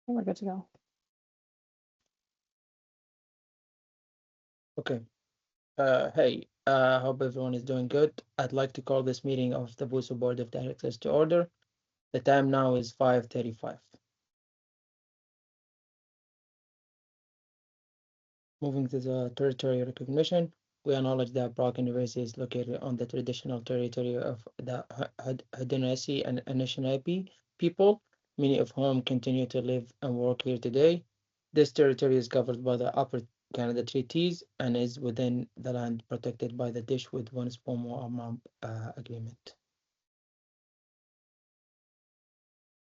We're good to go. Okay. Hey, hope everyone is doing good. I'd like to call this meeting of the BUSU Board of Directors to order. The time now is 5:35. Moving to the territory recognition, we acknowledge that Brock University is located on the traditional territory of the Haudenosaunee and Anishinaabe people, many of whom continue to live and work here today. This territory is covered by the Upper Canada Treaties and is within the land protected by the Dish with One Spoon Amount Agreement.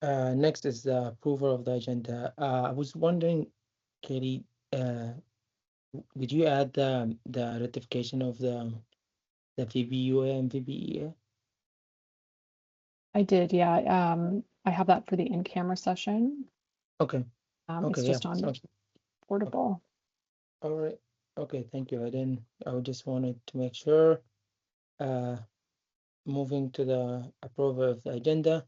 Next is the approval of the agenda. I was wondering, Katie, did you add the ratification of the VBUA and VBEA? I did, yeah. I have that for the in-camera session. Okay. It's Okay. just Yeah. on Sounds portable. all right. Okay. Thank you. I just wanted to make sure. Moving to the approval of the agenda.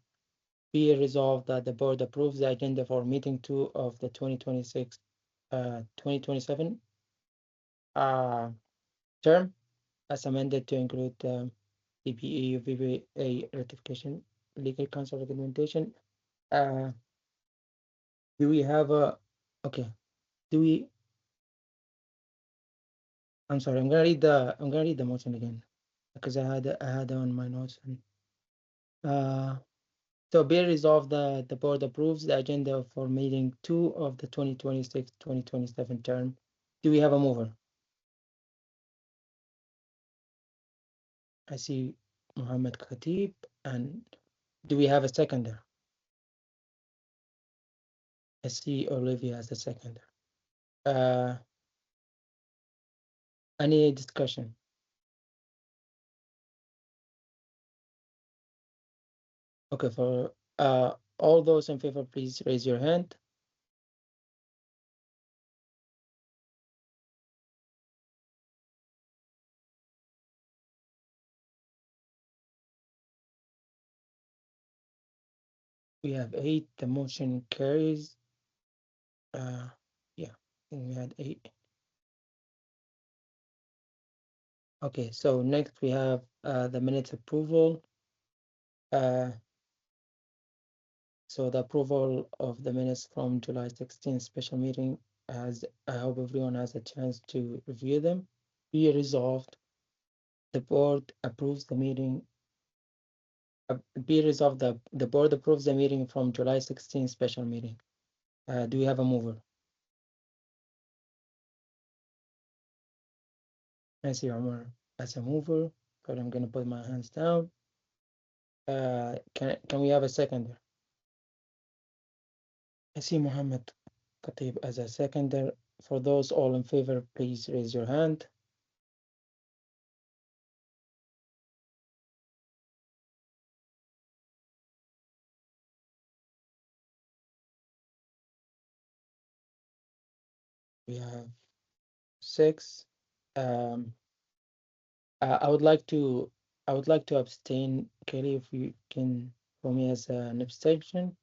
Be it resolved that the board approves the agenda for meeting 2 of the 2027 term as amended to include DPE, VBA ratification, legal counsel recommendation. Do we have a, okay, do we, I'm sorry, I'm gonna read the motion again because I had on my notes. So be it resolved that the board approves the agenda for meeting 2 of the 2026-2027 term. Do we have a mover? I see Mohammed Khatib, and do we have a seconder? I see Olivia as a seconder. Any discussion? Okay, for all those in favor, please raise your hand. We have 8. The motion carries. Yeah, I think we had 8. Okay, so next we have the minutes approval. So the approval of the minutes from July 16th special meeting, as I hope everyone has a chance to review them. Be resolved, the board approves the meeting. Be resolved, the board approves the meeting from July 16th special meeting. Do we have a mover? I see Omar as a mover, but I'm gonna put my hands down. Can we have a seconder? I see Mohammed Khatib as a seconder. For those all in favor, please raise your hand. We have 6. I would like to abstain, Kelly, if you can for me as an abstention.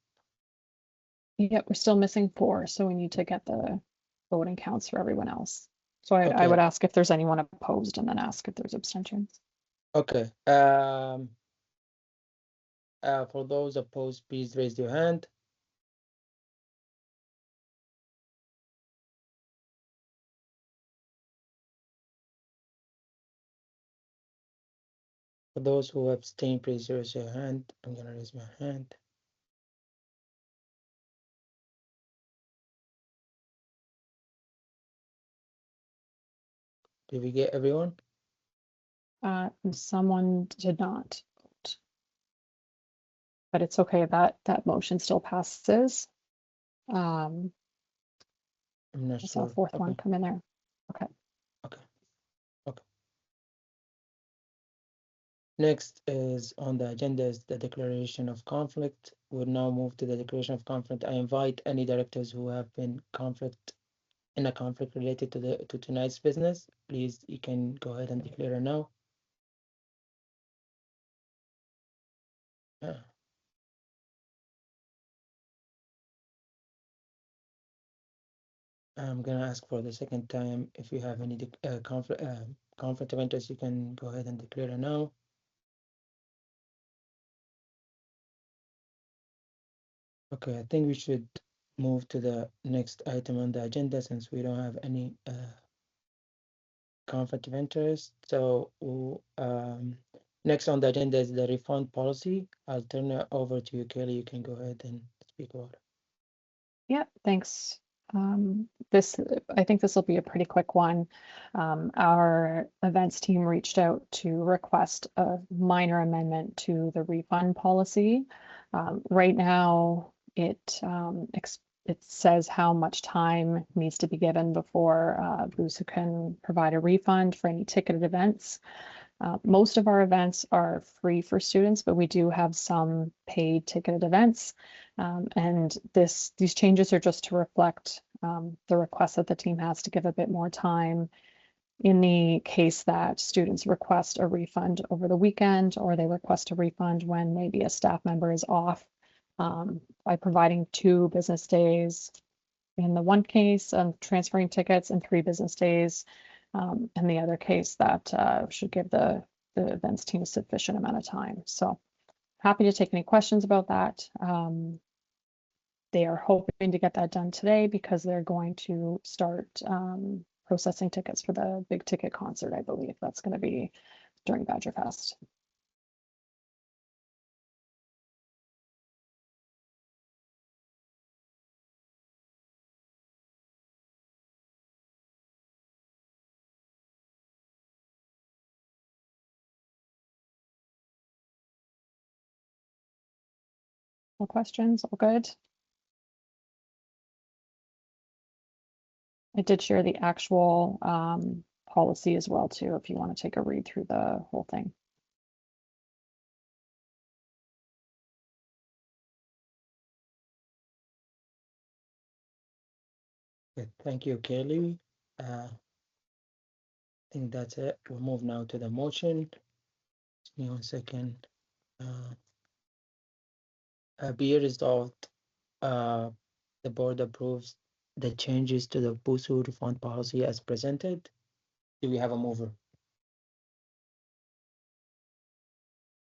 Yep, we're still missing 4, so we need to get the voting counts for everyone else. So I Okay. would ask if there's anyone opposed and then ask if there's abstentions. Okay. For those opposed, please raise your hand. For those who abstain, please raise your hand. I'm gonna raise my hand. Did we get everyone? Someone did not vote. But it's okay, that motion still passes. I'm not I saw a sure. 4th Okay. one come in there. Okay. Okay. Okay. Next is on the agenda is the declaration of conflict. We'll now move to the declaration of conflict. I invite any directors who have been in a conflict related to tonight's business. Please, you can go ahead and declare it now. I'm gonna ask for the second time if you have any conflict of interest, you can go ahead and declare it now. Okay, I think we should move to the next item on the agenda since we don't have any conflict of interest. So next on the agenda is the refund policy. I'll turn it over to you, Kelly. You can go ahead and speak about it. Yeah, thanks. This, I think this will be a pretty quick one. Our events team reached out to request a minor amendment to the refund policy. Right now, it says how much time needs to be given before BUSU can provide a refund for any ticketed events. Most of our events are free for students, but we do have some paid ticketed events. And these changes are just to reflect the request that the team has to give a bit more time in the case that students request a refund over the weekend, or they request a refund when maybe a staff member is off, by providing 2 business days in the one case of transferring tickets and 3 business days. In the other case, that should give the events team a sufficient amount of time. So happy to take any questions about that. They are hoping to get that done today because they're going to start processing tickets for the big ticket concert. I believe that's going to be during Badger Fest. No questions? All good? I did share the actual policy as well too, if you want to take a read through the whole thing. Okay, thank you, Kelly. I think that's it. We'll move now to the motion. Just give me 1 second. Be it resolved, the board approves the changes to the BUSU refund policy as presented. Do we have a mover?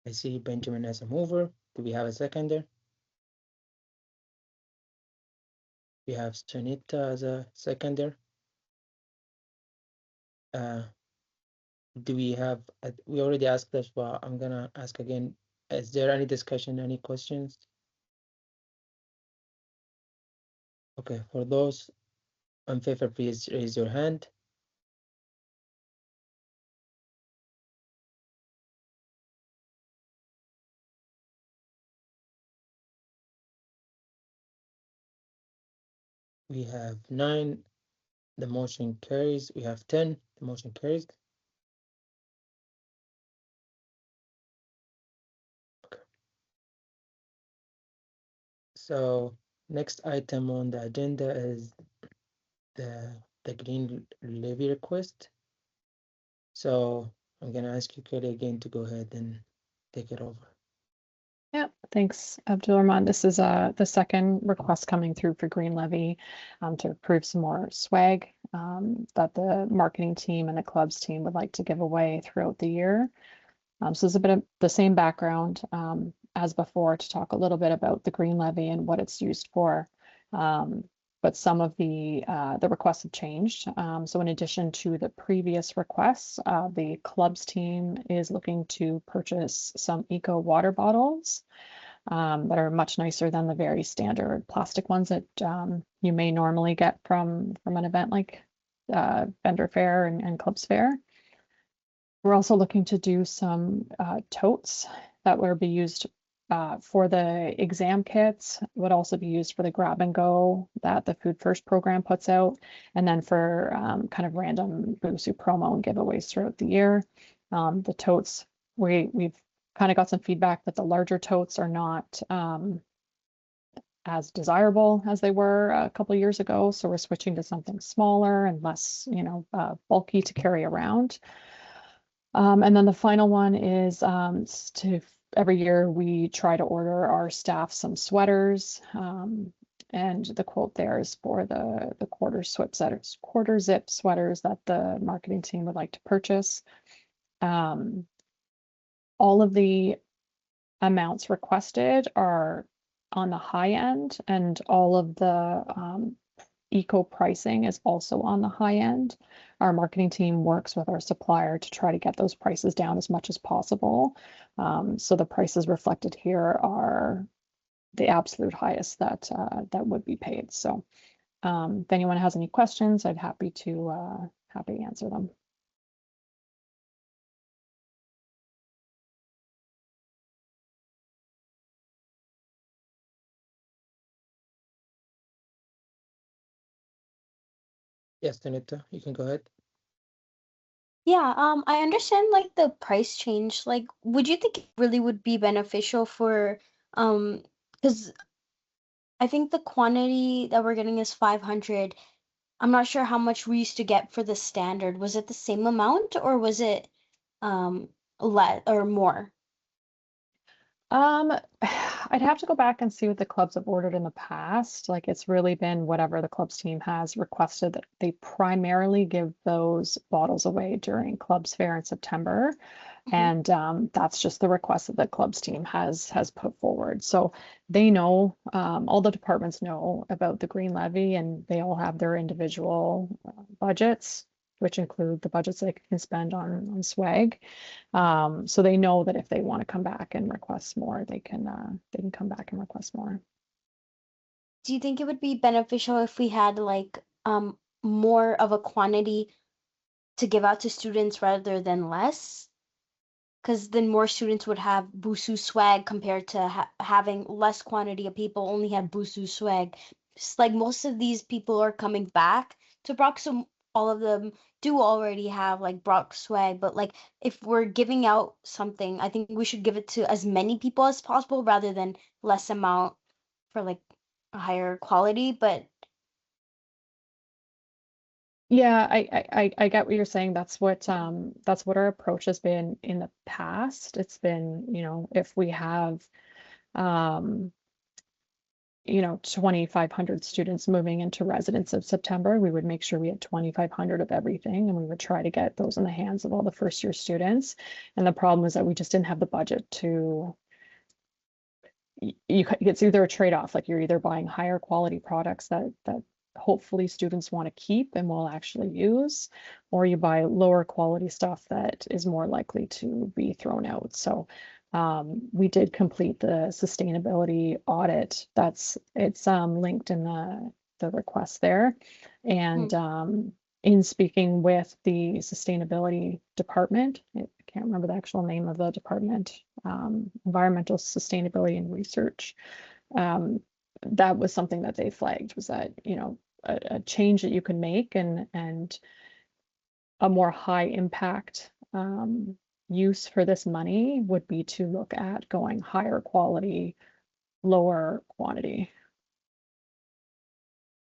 I see Benjamin as a mover. Do we have a seconder? We have Sunita as a seconder. Do we have, we already asked this, but I'm gonna ask again. Is there any discussion, any questions? Okay, for those in favor, please raise your hand. We have 9, the motion carries. We have 10, the motion carries. Okay. So next item on the agenda is the Green Levy request. So I'm gonna ask you, Kelly, again to go ahead and take it over. Yeah, thanks, Abdulrahman. This is the second request coming through for Green Levy to approve some more swag that the marketing team and the clubs team would like to give away throughout the year. So it's a bit of the same background as before to talk a little bit about the Green Levy and what it's used for. But some of the requests have changed. So in addition to the previous requests, the clubs team is looking to purchase some eco water bottles that are much nicer than the very standard plastic ones that you may normally get from an event like vendor fair and clubs fair. We're also looking to do some totes that will be used for the exam kits, would also be used for the grab and go that the Food First program puts out, and then for kind of random BUSU promo and giveaways throughout the year. The totes, we've kind of got some feedback that the larger totes are not as desirable as they were a couple of years ago. So we're switching to something smaller and less, bulky to carry around. And then the final one is every year we try to order our staff some sweaters and the quote there is for the quarter zip sweaters that the marketing team would like to purchase. All of the amounts requested are on the high end, and all of the eco pricing is also on the high end. Our marketing team works with our supplier to try to get those prices down as much as possible. So the prices reflected here are the absolute highest that would be paid. So if anyone has any questions, I'd happy to answer them. Yes, Tanita, you can go ahead. Yeah, I understand like the price change. Like, would you think it really would be beneficial for, because I think the quantity that we're getting is 500. I'm not sure how much we used to get for the standard. Was it the same amount or was it um less or more? Um, I'd have to go back and see what the clubs have ordered in the past. Like it's really been whatever the clubs team has requested. That they primarily give those bottles away during clubs fair in September. Mhm. And that's just the request that the clubs team has put forward. So they know, all the departments know about the Green Levy, and they all have their individual budgets, which include the budgets they can spend on swag. So they know that if they want to come back and request more, they can come back and request more. Do you think it would be beneficial if we had like more of a quantity to give out to students rather than less? Because then more students would have BUSU swag compared to having less quantity of people only have BUSU swag. It's like most of these people are coming back to Brock, so all of them do already have like Brock swag. But like if we're giving out something, I think we should give it to as many people as possible rather than less amount for like a higher quality. But Yeah, I get what you're saying. That's what our approach has been in the past. It's been, if we have um 2,500 students moving into residence of September, we would make sure we had 2,500 of everything, and we would try to get those in the hands of all the first year students. And the problem is that we just didn't have the budget to, it's either a trade-off, like you're either buying higher quality products that hopefully students want to keep and will actually use, or you buy lower quality stuff that is more likely to be thrown out. So we did complete the sustainability audit. It's linked in the request there. And hmm, in speaking with the sustainability department, I can't remember the actual name of the department, environmental sustainability and research. Um, that was something that they flagged, was that, a change that you can make, and a more high impact use for this money would be to look at going higher quality, lower quantity.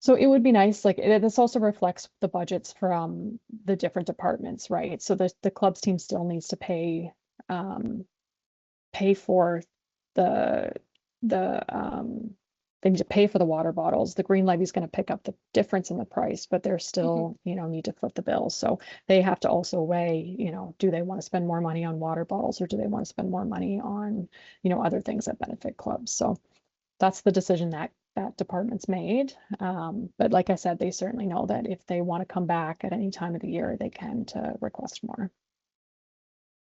So it would be nice, like this also reflects the budgets from the different departments, right? So the clubs team still needs to um, pay for the they need to pay for the water bottles. The Green Levy is going to pick up the difference in the price, but they're mhm. still, need to foot the bill. So they have to also weigh, do they want to spend more money on water bottles, or do they want to spend more money on, other things that benefit clubs? So that's the decision that department's made. But like I said, they certainly know that if they want to come back at any time of the year, they can to request more.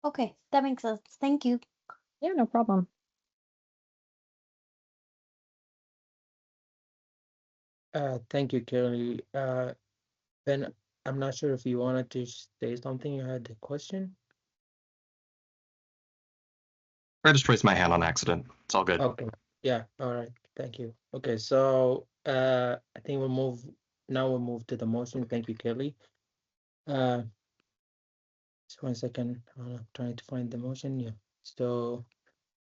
Okay, that makes sense. Thank you. Yeah, no problem. Thank you, Kelly. Ben, I'm not sure if you wanted to say something. You had a question. I just raised my hand on accident. It's all good. Okay. Yeah. All right. Thank you. Okay. So, I think we'll move to the motion. Thank you, Kelly. Uh, just one second. I'm trying to find the motion. Yeah. So,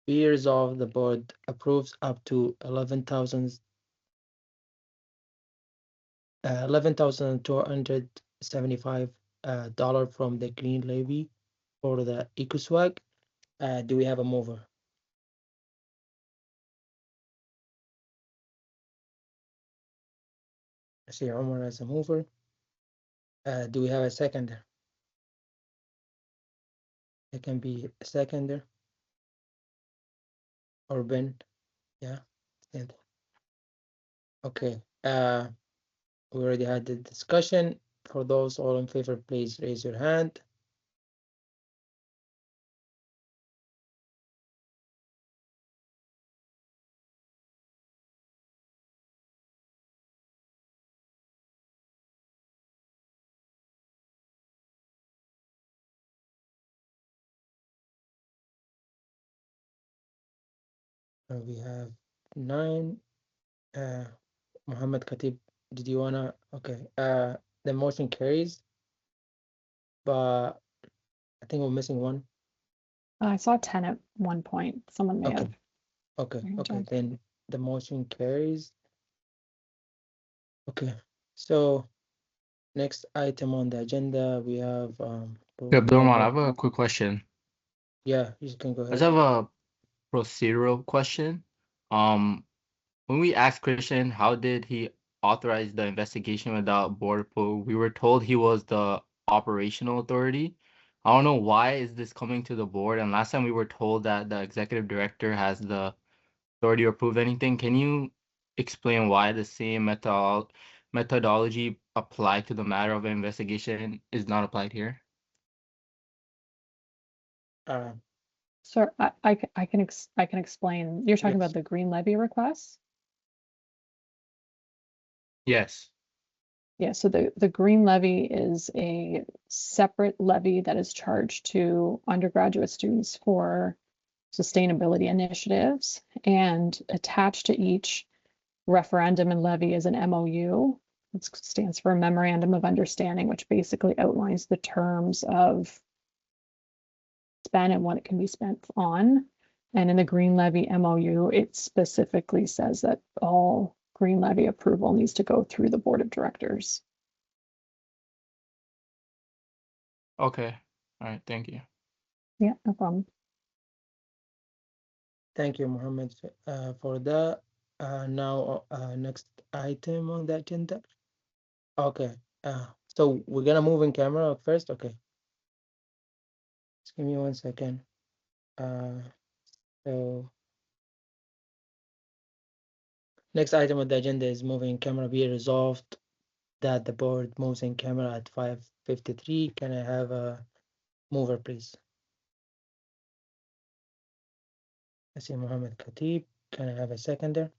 be resolved, the board approves up to 11,275 dollar from the Green Levy for the EcoSwag. Do we have a mover? I see Omar as a mover. Do we have a seconder? It can be a seconder or Ben. Yeah. And okay. We already had the discussion. For those all in favor, please raise your hand. We have 9. Muhammad Khatib, did you wanna? Okay. The motion carries, but I think we're missing one. I saw 10 at one point. Someone may Okay. have. Okay. Rejected. Then the motion carries. Okay. So next item on the agenda, we have Yeah, Abdurrahman, I normal. have a quick question. Yeah, you can go I just ahead. have a procedural question. Um, when we asked Christian how did he authorize the investigation without board approval, we were told he was the operational authority. I don't know why is this coming to the board, and last time we were told that the executive director has the authority to approve anything. Can you explain why the same methodology applied to the matter of investigation is not applied here? Uh, So I can explain. You're talking yes. about the Green Levy request? Yes. Yeah, so the Green Levy is a separate levy that is charged to undergraduate students for sustainability initiatives, and attached to each referendum and levy is an MOU. It stands for Memorandum of Understanding, which basically outlines the terms of spend and what it can be spent on. And in the Green Levy MOU, it specifically says that all Green Levy approval needs to go through the board of directors. Okay. All right. Thank you. Yeah, no problem. Thank you, Mohammed, for that. Now, next item on the agenda. Okay. So we're gonna move in camera first. Okay. Just give me 1 second. So next item on the agenda is moving camera. Be resolved that the board moves in camera at 5:53. Can I have a mover, please? I see Mohammed Khatib. Can I have a seconder?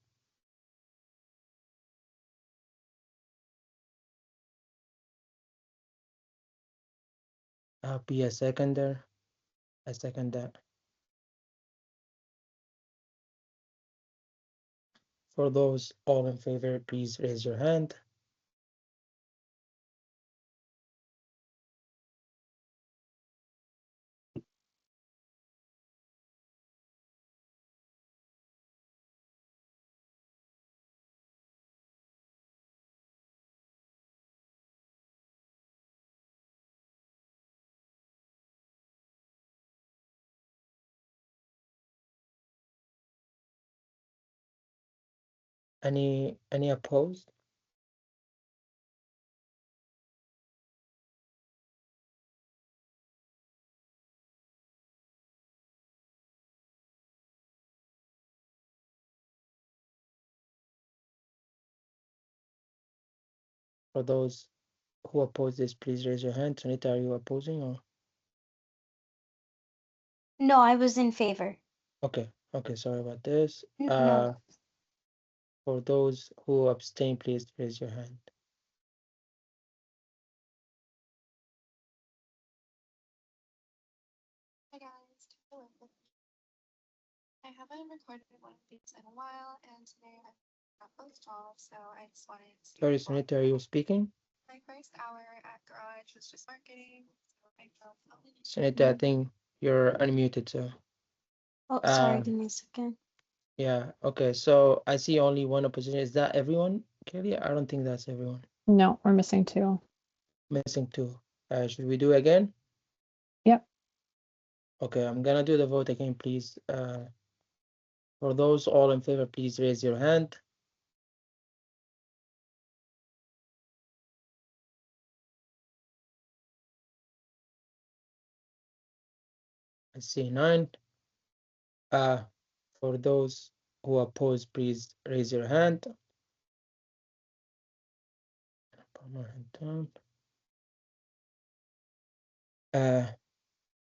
I'll be a seconder. I second that. For those all in favor, please raise your hand. Any opposed? For those who oppose this, please raise your hand. Sunita, are you opposing or? No, I was in favor. Okay, sorry about this. No. For those who abstain, please raise your hand. Hi guys, I haven't recorded one of these in a while, and today I got both off, so I just wanted to. Sorry, Sunita, are you speaking? My first hour at Garage was just marketing, so I felt. Sunita, I think you're unmuted, so. Oh, sorry, give me a second. Yeah, okay, so I see only one opposition. Is that everyone, Kelly? I don't think that's everyone. No, we're missing 2. Missing 2. Should we do again? Yep. Okay, I'm gonna do the vote again, please. For those all in favor, please raise your hand. C9. For those who oppose, please raise your hand. Put my hand down.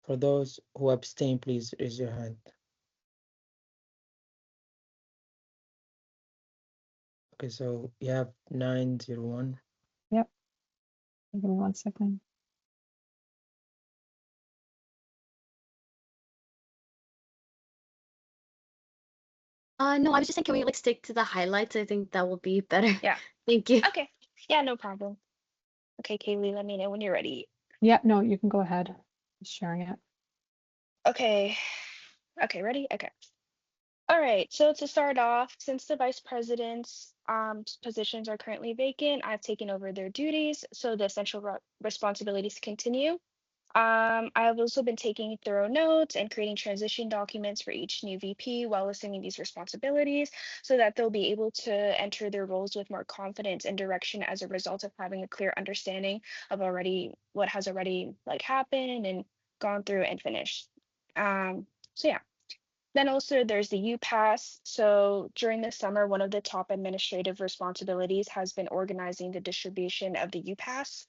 For those who abstain, please raise your hand. Okay, so you have 901. Yep. Give me 1 second. No, I was just saying, can we like stick to the highlights? I think that will be better. Yeah. Thank you. Okay. Yeah, no problem. Okay, Kaylee, let me know when you're ready. Yeah, no, you can go ahead. Just sharing it. Okay. Okay, ready? Okay. All right. So to start off, since the vice president's positions are currently vacant, I've taken over their duties, so the essential responsibilities continue. I've also been taking thorough notes and creating transition documents for each new VP while assuming these responsibilities so that they'll be able to enter their roles with more confidence and direction as a result of having a clear understanding of what has already like happened and gone through and finished. So yeah. Then also there's the UPass. So during the summer, one of the top administrative responsibilities has been organizing the distribution of the UPass.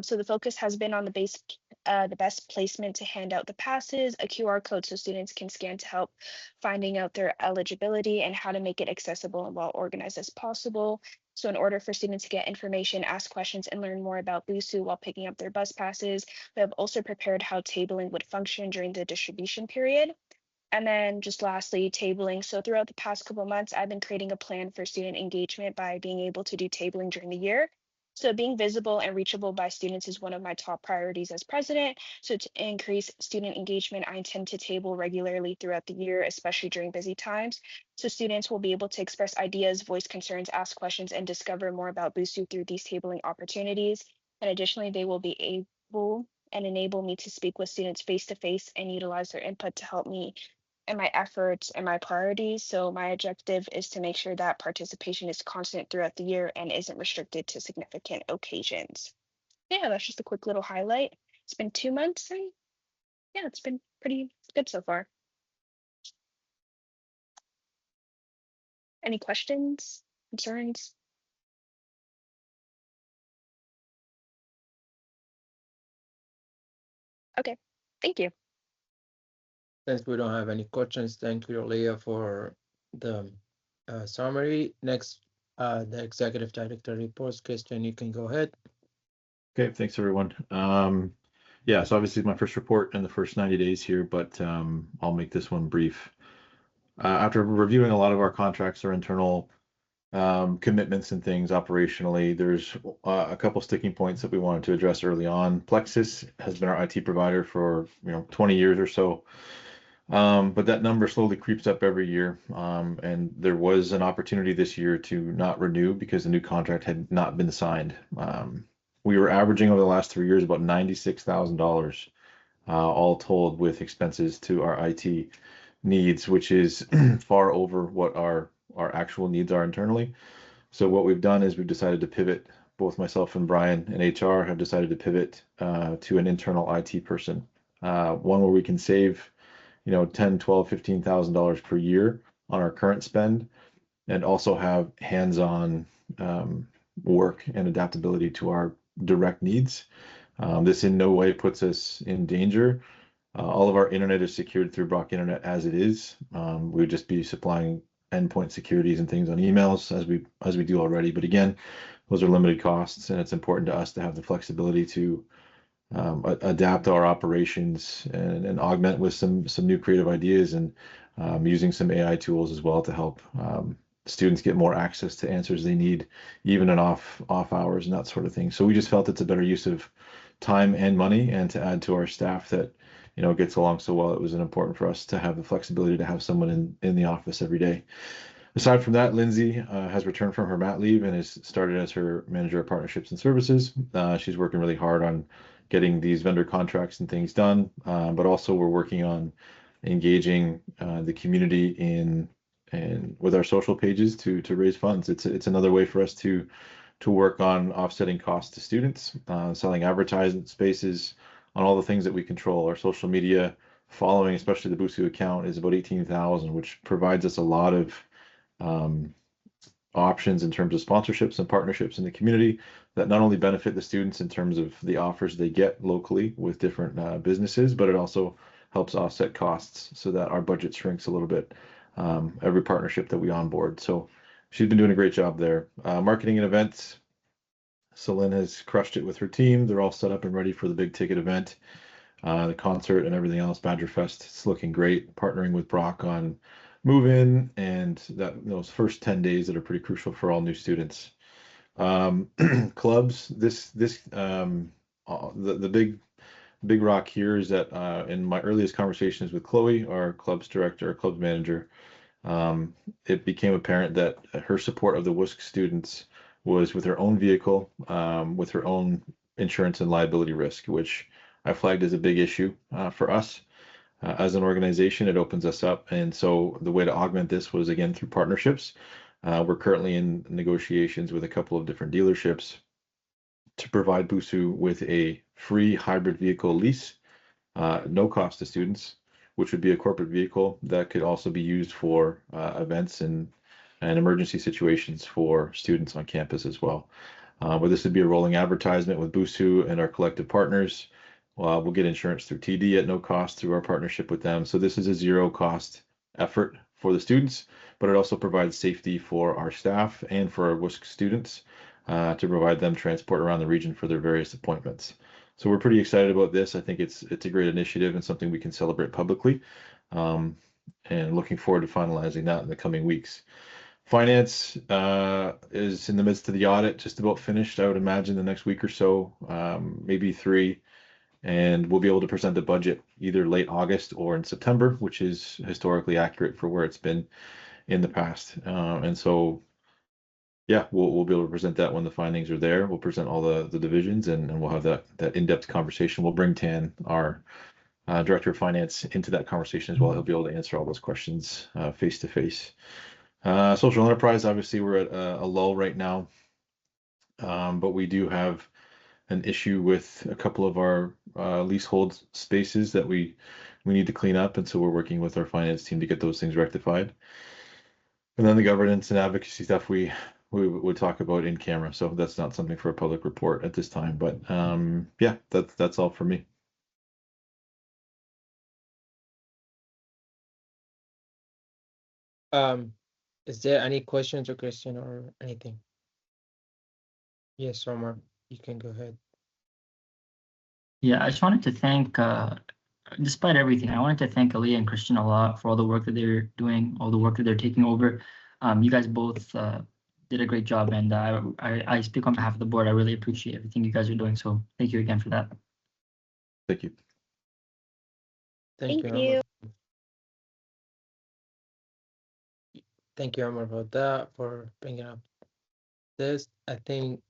So the focus has been on the best placement to hand out the passes, a QR code so students can scan to help finding out their eligibility and how to make it accessible and well organized as possible. So in order for students to get information, ask questions, and learn more about BUSU while picking up their bus passes, we have also prepared how tabling would function during the distribution period. And then just lastly, tabling. So throughout the past couple months, I've been creating a plan for student engagement by being able to do tabling during the year. So being visible and reachable by students is one of my top priorities as president. So to increase student engagement, I intend to table regularly throughout the year, especially during busy times. So students will be able to express ideas, voice concerns, ask questions, and discover more about BUSU through these tabling opportunities. And additionally, they will be able and enable me to speak with students face to face and utilize their input to help me and my efforts and my priorities. So my objective is to make sure that participation is constant throughout the year and isn't restricted to significant occasions. Yeah, that's just a quick little highlight. It's been 2 months and yeah, it's been pretty good so far. Any questions, concerns? Okay, thank you. Since we don't have any questions, thank you, Leah, for the summary. Next, the executive director reports. Christian, you can go ahead. Okay, thanks everyone. Yeah, so obviously my first report in the first 90 days here, but I'll make this one brief. After reviewing a lot of our contracts, our internal commitments and things operationally, there's a couple sticking points that we wanted to address early on. Plexus has been our IT provider for 20 years or so. But that number slowly creeps up every year. And there was an opportunity this year to not renew because the new contract had not been signed. We were averaging over the last 3 years about $96,000, all told with expenses to our IT needs, which is far over what our actual needs are internally. So what we've done is we've decided to pivot. Both myself and Brian and HR have decided to pivot to an internal IT person, one where we can save 10, 12, $15,000 per year on our current spend, and also have hands-on work and adaptability to our direct needs. This in no way puts us in danger. All of our internet is secured through Brock Internet as it is. We would just be supplying endpoint securities and things on emails as we do already. But again, those are limited costs, and it's important to us to have the flexibility to adapt our operations and augment with some new creative ideas, and using some AI tools as well to help students get more access to answers they need, even in off hours and that sort of thing. So we just felt it's a better use of time and money, and to add to our staff that gets along so well, it was important for us to have the flexibility to have someone in the office every day. Aside from that, Lindsay has returned from her mat leave and has started as her manager of partnerships and services. She's working really hard on getting these vendor contracts and things done, but also we're working on engaging the community in and with our social pages to raise funds. It's another way for us to work on offsetting costs to students, selling advertising spaces, on all the things that we control, our social media following, especially the BUSU account, is about 18,000, which provides us a lot of um, options in terms of sponsorships and partnerships in the community that not only benefit the students in terms of the offers they get locally with different businesses, but it also helps offset costs so that our budget shrinks a little bit every partnership that we onboard. So she's been doing a great job there. Marketing and events, Celine has crushed it with her team. They're all set up and ready for the big ticket event, the concert and everything else. Badger Fest, it's looking great. Partnering with Brock on move in and those first 10 days that are pretty crucial for all new students. Clubs, the big rock here is that in my earliest conversations with Chloe, our clubs director, our clubs manager, it became apparent that her support of the WUSC students was with her own vehicle, with her own insurance and liability risk, which I flagged as a big issue for us. As an organization, it opens us up. And so the way to augment this was again through partnerships. We're currently in negotiations with a couple of different dealerships to provide BUSU with a free hybrid vehicle lease, no cost to students, which would be a corporate vehicle that could also be used for events and emergency situations for students on campus as well. But this would be a rolling advertisement with BUSU and our collective partners. We'll get insurance through TD at no cost through our partnership with them. So this is a zero cost effort for the students, but it also provides safety for our staff and for our WUSC students to provide them transport around the region for their various appointments. So we're pretty excited about this. I think it's a great initiative and something we can celebrate publicly, and looking forward to finalizing that in the coming weeks. Finance is in the midst of the audit, just about finished. I would imagine the next week or so, maybe 3, and we'll be able to present the budget either late August or in September, which is historically accurate for where it's been in the past. And so, yeah, we'll be able to present that when the findings are there. We'll present all the divisions, and we'll have that in-depth conversation. We'll bring Tan, our director of finance, into that conversation as well. He'll be able to answer all those questions face to face. Social enterprise, obviously, we're at a lull right now, but we do have an issue with a couple of our leasehold spaces that we need to clean up, and so we're working with our finance team to get those things rectified. And then the governance and advocacy stuff we would talk about in camera, so that's not something for a public report at this time. But yeah, that's all for me. Is there any questions or question or anything? Yes, Omar, you can go ahead. Yeah, I just wanted to thank, despite everything, I wanted to thank Aaliyah and Christian a lot for all the work that they're doing, all the work that they're taking over. You guys both did a great job, and I speak on behalf of the board. I really appreciate everything you guys are doing. So thank you again for that. Thank you. Thank Thank you, you. Omar. Thank you, Omar, for that, for bringing up this. I think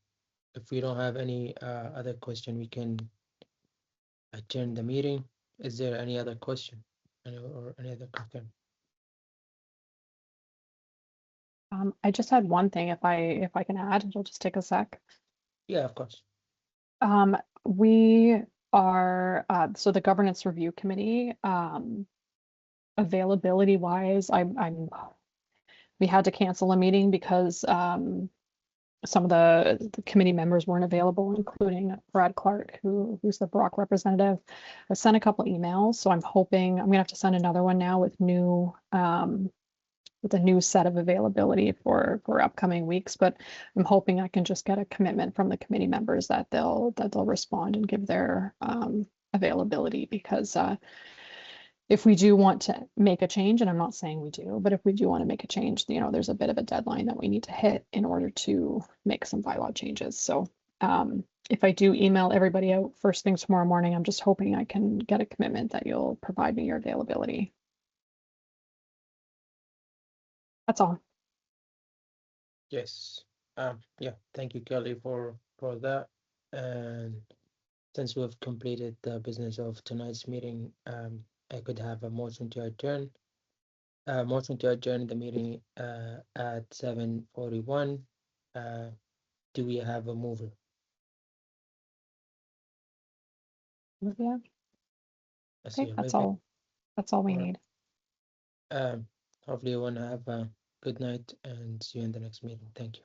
if we don't have any other question, we can adjourn the meeting. Is there any other question or any other concern? I just had one thing, if I can add, it'll just take a sec. Yeah, of course. We are so the governance review committee, availability wise, we had to cancel a meeting because some of the committee members weren't available, including Brad Clark, who's the Brock representative. I sent a couple emails, so I'm hoping I'm gonna have to send another one now with a new set of availability for upcoming weeks. But I'm hoping I can just get a commitment from the committee members that they'll respond and give their availability, because if we do want to make a change, and I'm not saying we do, but if we do want to make a change, there's a bit of a deadline that we need to hit in order to make some bylaw changes. So if I do email everybody out first thing tomorrow morning, I'm just hoping I can get a commitment that you'll provide me your availability. That's all. Yes. Yeah, thank you, Kelly, for that. And since we have completed the business of tonight's meeting, I could have a motion to adjourn. Motion to adjourn the meeting at 7:41. Do we have a mover? Yeah, I see okay, that's Olivia. all. That's all we Alright. need. Hopefully you wanna have a good night and see you in the next meeting. Thank you.